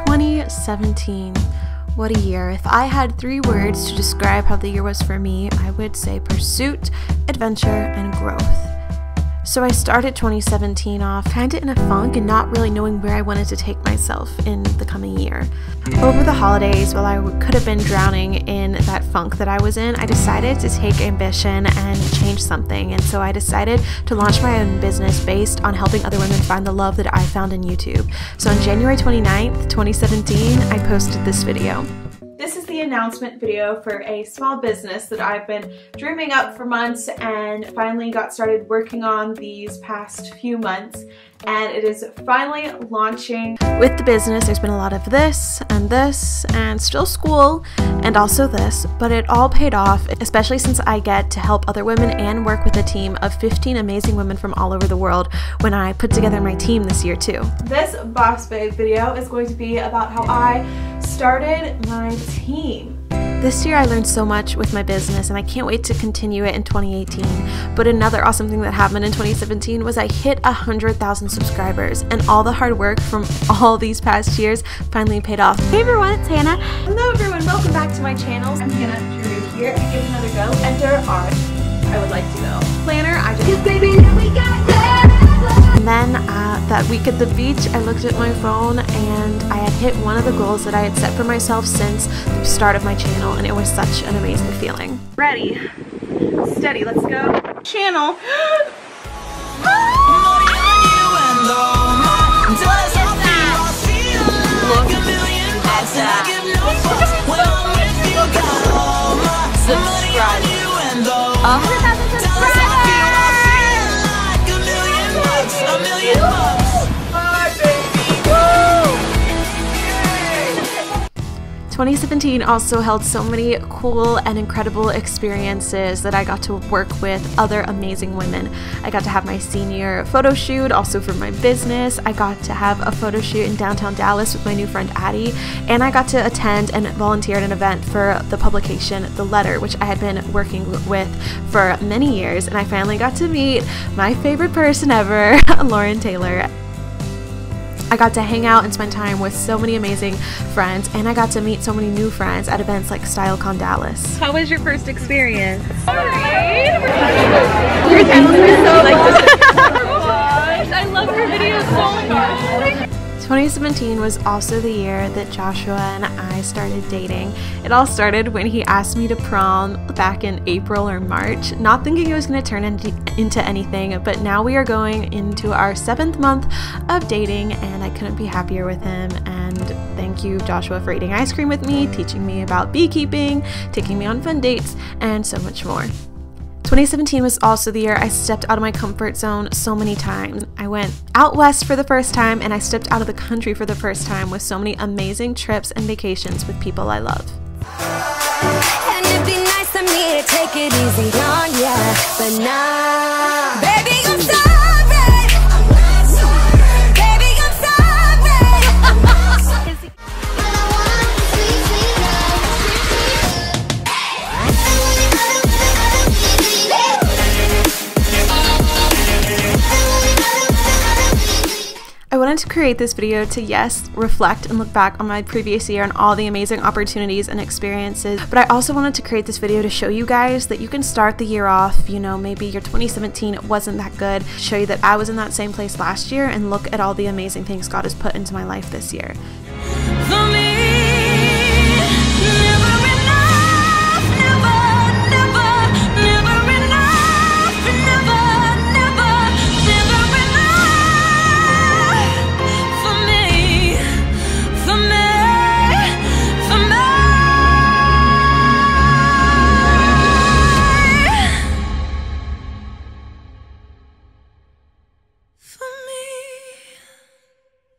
2017. What a year. If I had 3 words to describe how the year was for me, I would say pursuit, adventure, and growth. So I started 2017 off kinda in a funk and not really knowing where I wanted to take myself in the coming year. Over the holidays, while I could have been drowning in that funk that I was in, I decided to take ambition and change something. And so I decided to launch my own business based on helping other women find the love that I found in YouTube. So on January 29th, 2017, I posted this video. This is the announcement video for a small business that I've been dreaming up for months and finally got started working on these past few months, and it is finally launching. With the business, there's been a lot of this and still school and also this, but it all paid off, especially since I get to help other women and work with a team of 15 amazing women from all over the world when I put together my team this year too. This Boss Babe video is going to be about how I started my team. This year I learned so much with my business and I can't wait to continue it in 2018. But another awesome thing that happened in 2017 was I hit 100,000 subscribers, and all the hard work from all these past years finally paid off. Hey everyone, it's Hannah. Hello everyone, welcome back to my channel. I'm Hannah, if you're new here, and give it another go. Enter our I would like to go planner. I just baby, we got there. And then that week at the beach, I looked at my phone and I had hit one of the goals that I had set for myself since the start of my channel, and it was such an amazing feeling. Ready, steady, let's go. Channel. Look at that. Subscribe. 100,000 subscribers! 2017 also held so many cool and incredible experiences that I got to work with other amazing women. I got to have my senior photo shoot, also for my business. I got to have a photo shoot in downtown Dallas with my new friend Addie, and I got to attend and volunteer at an event for the publication The Letter, which I had been working with for many years, and I finally got to meet my favorite person ever, Lauren Taylor. I got to hang out and spend time with so many amazing friends, and I got to meet so many new friends at events like StyleCon Dallas. How was your first experience? Sorry. Your channel is so gosh, I love your videos so much. 2017 was also the year that Joshua and I started dating. It all started when he asked me to prom back in April or March, not thinking it was going to turn into anything, but now we are going into our 7th month of dating, and I couldn't be happier with him. And thank you, Joshua, for eating ice cream with me, teaching me about beekeeping, taking me on fun dates, and so much more. 2017 was also the year I stepped out of my comfort zone so many times. I went out west for the first time, and I stepped out of the country for the first time with so many amazing trips and vacations with people I love. And it'd be nice for me to take it easy on ya, but nah, baby, I'm sorry. I'm not sorry. Baby, I'm sorry. I'm not sorry. I wanted to create this video to, yes, reflect and look back on my previous year and all the amazing opportunities and experiences, but I also wanted to create this video to show you guys that you can start the year off, you know, maybe your 2017 wasn't that good, show you that I was in that same place last year, and look at all the amazing things God has put into my life this year.